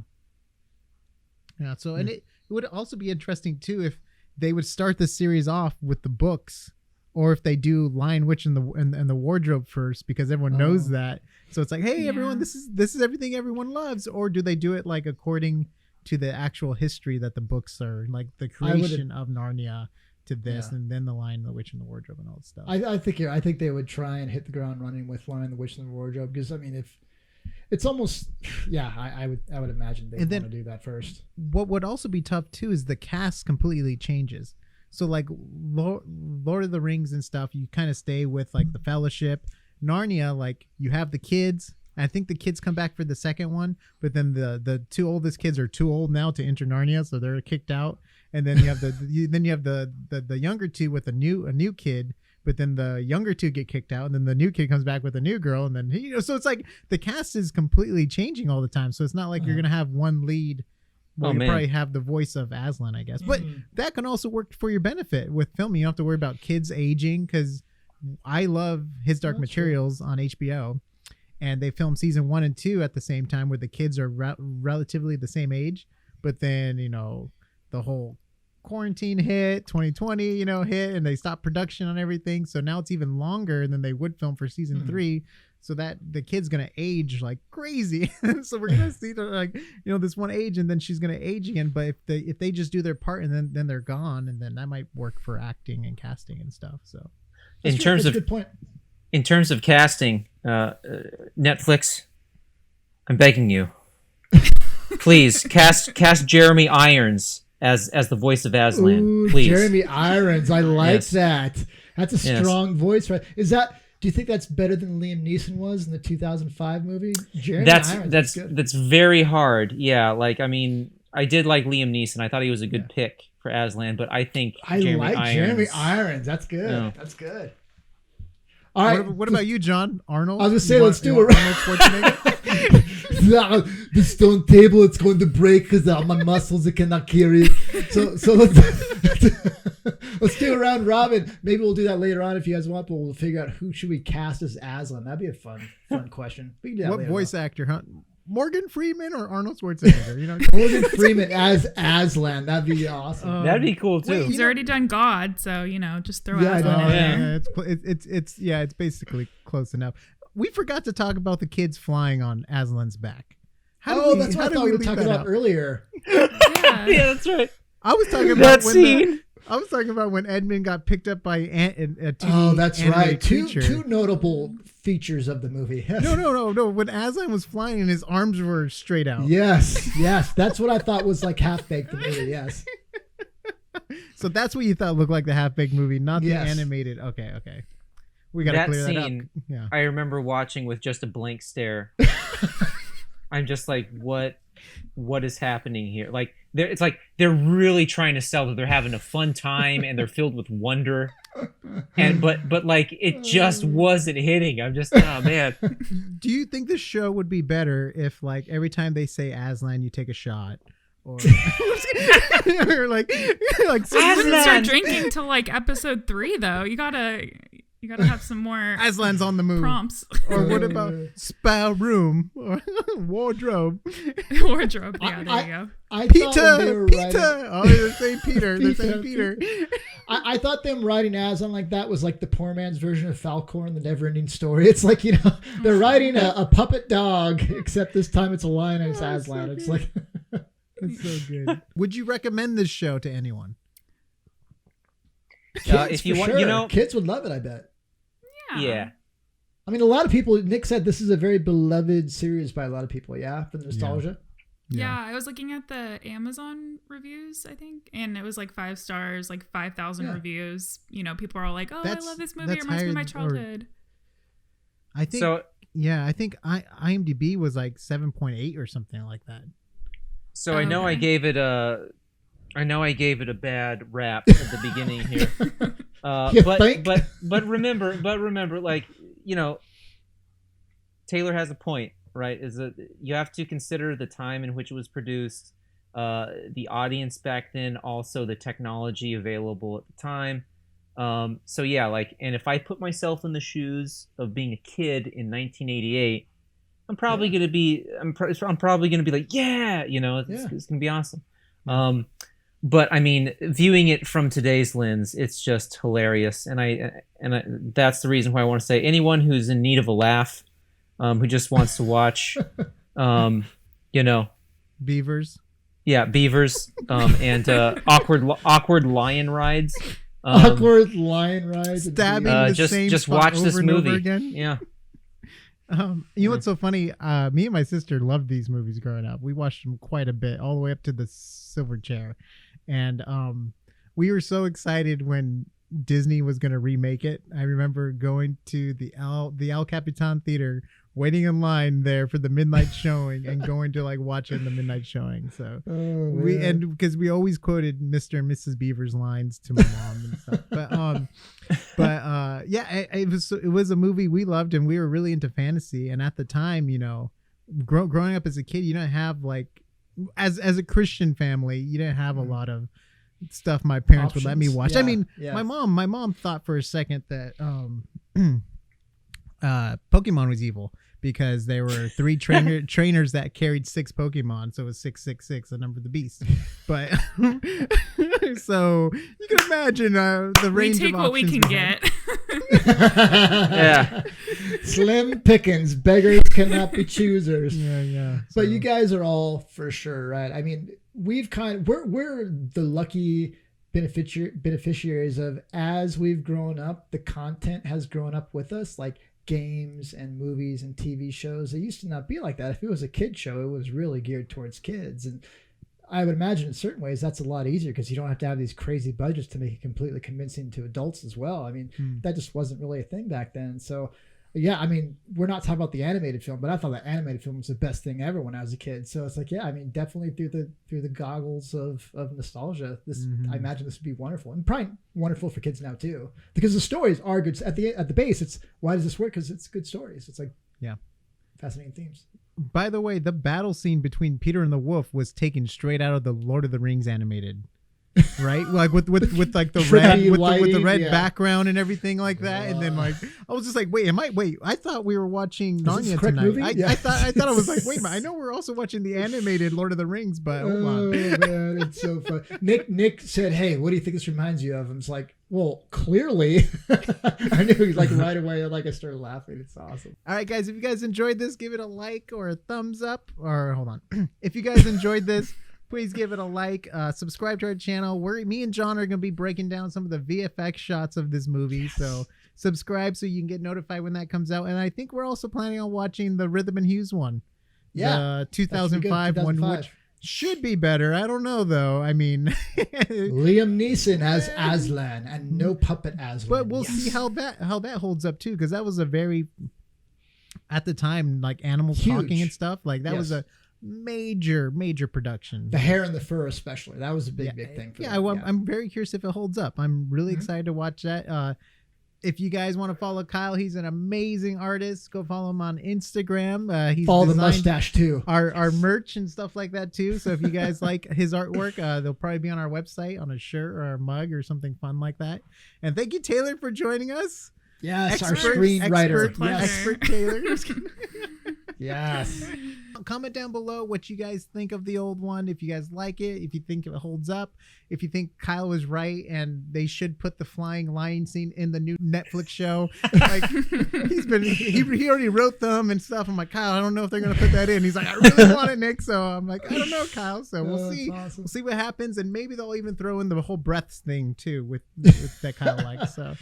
Speaker 3: So and it would also be interesting too if they would start the series off with the books, or if they do Lion, Witch, and the Wardrobe first, because everyone knows that. So it's hey everyone, this is everything everyone loves, or do they do it according to the actual history that the books are, the creation of Narnia to this, and then the Lion, the Witch, and the Wardrobe, and all that stuff.
Speaker 4: I think they would try and hit the ground running with Lion, the Witch, and the Wardrobe, because I mean, if it's almost I would imagine they want to do that first.
Speaker 3: What would also be tough too is the cast completely changes. So Lord of the Rings and stuff, you kind of stay with the Fellowship. Narnia, you have the kids. I think the kids come back for the second one, but then the two oldest kids are too old now to enter Narnia, so they're kicked out. and then you have the younger two with a new kid. But then the younger two get kicked out, and then the new kid comes back with a new girl, and then so it's like the cast is completely changing all the time. So it's not like you're gonna have one lead. Well, you probably have the voice of Aslan, I guess. But that can also work for your benefit with filming. You don't have to worry about kids aging, because I love His Dark Materials on HBO, and they filmed season 1 and 2 at the same time, where the kids are relatively the same age. But then the whole quarantine hit, 2020 hit, and they stopped production on everything, so now it's even longer than they would film for season 3, so that the kid's gonna age like crazy. So we're gonna see this one age, and then she's gonna age again. But if they just do their part, and then they're gone, and then that might work for acting and casting and stuff. So
Speaker 5: in terms of casting, Netflix, I'm begging you, please cast Jeremy Irons as the voice of Aslan.
Speaker 4: Ooh,
Speaker 5: please.
Speaker 4: Jeremy Irons, I like that. That's a strong voice, right? Do you think that's better than Liam Neeson was in the 2005 movie? Jeremy Irons,
Speaker 5: that's very hard. Yeah, I did like Liam Neeson. I thought he was a good pick for Aslan, but I think
Speaker 4: Jeremy Irons. That's good.
Speaker 5: No.
Speaker 4: That's good. All right.
Speaker 3: What about you, John? Arnold?
Speaker 4: I was gonna say, let's do it. Arnold Schwarzenegger. The stone table, it's going to break because my muscles, it cannot carry it. So let's do a round robin. Maybe we'll do that later on if you guys want, but we'll figure out who should we cast as Aslan. That'd be a fun question. We can do that
Speaker 3: what voice actor, huh? Morgan Freeman or Arnold Schwarzenegger?
Speaker 4: Morgan Freeman as Aslan. That'd be awesome.
Speaker 5: That'd be cool too.
Speaker 7: He's already done God, so just throw Aslan in there.
Speaker 3: It's basically close enough. We forgot to talk about the kids flying on Aslan's back.
Speaker 4: That's what I thought we were talking about earlier.
Speaker 7: Yeah,
Speaker 5: that's right.
Speaker 3: I was talking about
Speaker 5: that scene.
Speaker 3: I was talking about when Edmund got picked up by a TV.
Speaker 4: Oh, that's right.
Speaker 3: Creature.
Speaker 4: Two notable features of the movie.
Speaker 3: No. When Aslan was flying and his arms were straight out.
Speaker 4: Yes. That's what I thought was like half-baked the movie, yes.
Speaker 3: So that's what you thought looked like the half-baked movie, not the animated. Okay. We got to clear that up. Yeah.
Speaker 5: I remember watching with just a blank stare. I'm just like, what is happening here? It's like they're really trying to sell that they're having a fun time and they're filled with wonder, but it just wasn't hitting. I'm just, oh man.
Speaker 3: Do you think the show would be better if every time they say Aslan, you take a shot? Or like
Speaker 7: so you wouldn't start drinking till episode 3 though. You gotta have some more
Speaker 3: Aslan's on the move
Speaker 7: prompts.
Speaker 3: Or what about spa room or wardrobe?
Speaker 7: Wardrobe. Yeah, there you go.
Speaker 3: Peter. Oh, they're saying Peter. They're saying Peter.
Speaker 4: I thought them writing Aslan like that was like the poor man's version of Falcor, the never-ending story. It's like they're writing a puppet dog, except this time it's a lion and it's Aslan. It's like
Speaker 3: it's so good. Would you recommend this show to anyone?
Speaker 5: If you want,
Speaker 4: kids would love it. I bet.
Speaker 5: Yeah.
Speaker 4: I mean, a lot of people. Nick said this is a very beloved series by a lot of people. Yeah, for the nostalgia.
Speaker 7: Yeah, I was looking at the Amazon reviews, I think, and it was 5 stars, 5,000 reviews. People are all like, "Oh, I love this movie. It reminds me of my childhood."
Speaker 3: I think. So, I think IMDb was 7.8 or something like that.
Speaker 5: So I know I gave it a bad rap at the beginning here. But remember, Taylor has a point, right? Is that you have to consider the time in which it was produced, the audience back then, also the technology available at the time. And if I put myself in the shoes of being a kid in 1988, I'm probably gonna be like, it's gonna be awesome. But I mean, viewing it from today's lens, it's just hilarious, and that's the reason why I want to say anyone who's in need of a laugh, who just wants to watch,
Speaker 3: Beavers.
Speaker 5: Yeah, beavers, and awkward lion rides.
Speaker 4: Awkward lion rides.
Speaker 3: Stabbing the same
Speaker 5: just
Speaker 3: spot
Speaker 5: watch
Speaker 3: over
Speaker 5: this
Speaker 3: and
Speaker 5: movie
Speaker 3: over again.
Speaker 5: Yeah.
Speaker 3: You know what's so funny? Me and my sister loved these movies growing up. We watched them quite a bit, all the way up to the Silver Chair, and we were so excited when Disney was going to remake it. I remember going to the El Capitan Theater waiting in line there for the midnight showing and going to like watching the midnight showing. So because we always quoted Mr. and Mrs. Beaver's lines to my mom and stuff. But it was a movie we loved, and we were really into fantasy. And at the time, you know, growing up as a kid, you don't have like as a Christian family, you didn't have a lot of stuff my parents would let me watch.
Speaker 4: Yeah,
Speaker 3: I mean, my mom thought for a second that Pokemon was evil because there were 3 trainers that carried 6 Pokemon, so it was 666, the number of the beast. But so you can imagine the range
Speaker 7: we take
Speaker 3: of
Speaker 7: what we can get.
Speaker 5: Yeah.
Speaker 4: Slim pickings, beggars cannot be choosers.
Speaker 3: Yeah.
Speaker 4: But you guys are all for sure right. I mean, we're the lucky beneficiaries of, as we've grown up, the content has grown up with us, like games and movies and TV shows. It used to not be like that. If it was a kid show, it was really geared towards kids. And I would imagine in certain ways that's a lot easier because you don't have to have these crazy budgets to make it completely convincing to adults as well. I mean, that just wasn't really a thing back then. So yeah, I mean, we're not talking about the animated film, but I thought the animated film was the best thing ever when I was a kid. So it's like, yeah, I mean, definitely through the goggles of nostalgia, this I imagine this would be wonderful, and probably wonderful for kids now too, because the stories are good. At the base, it's why does this work? Because it's good stories. It's like fascinating themes.
Speaker 3: By the way, the battle scene between Peter and the wolf was taken straight out of the Lord of the Rings animated. Right, like with like the red with the red background and everything like that, and then like I was just like, wait, I thought we were watching Narnia tonight. I thought I was like, wait, I know we're also watching the animated Lord of the Rings, but hold on.
Speaker 4: Man, it's so fun. Nick said, "Hey, what do you think this reminds you of?" I was like, well, clearly, I knew like right away. Like I started laughing. It's awesome.
Speaker 3: All right, guys, if you guys enjoyed this, give it a like or a thumbs up, or hold on, if you guys enjoyed this. Please give it a like, subscribe to our channel. Me and John are going to be breaking down some of the VFX shots of this movie. So subscribe so you can get notified when that comes out. And I think we're also planning on watching the Rhythm and Hughes one.
Speaker 4: Yeah.
Speaker 3: The 2005 one, which should be better. I don't know, though. I mean,
Speaker 4: Liam Neeson as Aslan and no puppet Aslan.
Speaker 3: But we'll see how that holds up, too, because that was a very, at the time, like animals talking and stuff. Like that was a major production.
Speaker 4: The hair and the fur especially, that was a big thing for them.
Speaker 3: I'm very curious if it holds up. I'm really excited to watch that. If you guys want to follow Kyle, he's an amazing artist. Go follow him on Instagram. He's
Speaker 4: follow the mustache too,
Speaker 3: our merch and stuff like that too. So if you guys like his artwork, they'll probably be on our website on a shirt or a mug or something fun like that. And thank you, Taylor, for joining us.
Speaker 4: Yes, our screenwriter.
Speaker 3: Expert Taylor.
Speaker 4: Yes.
Speaker 3: Comment down below what you guys think of the old one. If you guys like it, if you think it holds up, if you think Kyle was right and they should put the flying lion scene in the new Netflix show. Like he already wrote them and stuff. I'm like, Kyle, I don't know if they're gonna put that in. He's like, I really want it, Nick. So I'm like, I don't know, Kyle. So we'll see. Awesome. We'll see what happens, and maybe they'll even throw in the whole breaths thing too with that Kyle likes. So.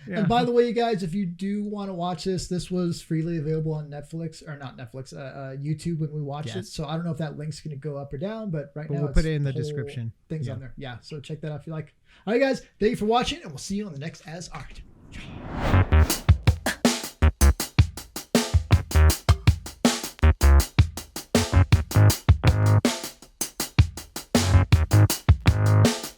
Speaker 3: Yeah.
Speaker 4: And by the way, you guys, if you do want to watch this was freely available on Netflix, or not Netflix, YouTube when we watched it. So I don't know if that link's going to go up or down, but now
Speaker 3: we'll put it in the description.
Speaker 4: Things on there. Yeah, so check that out if you like. All right, guys, thank you for watching, and we'll see you on the next AsArt.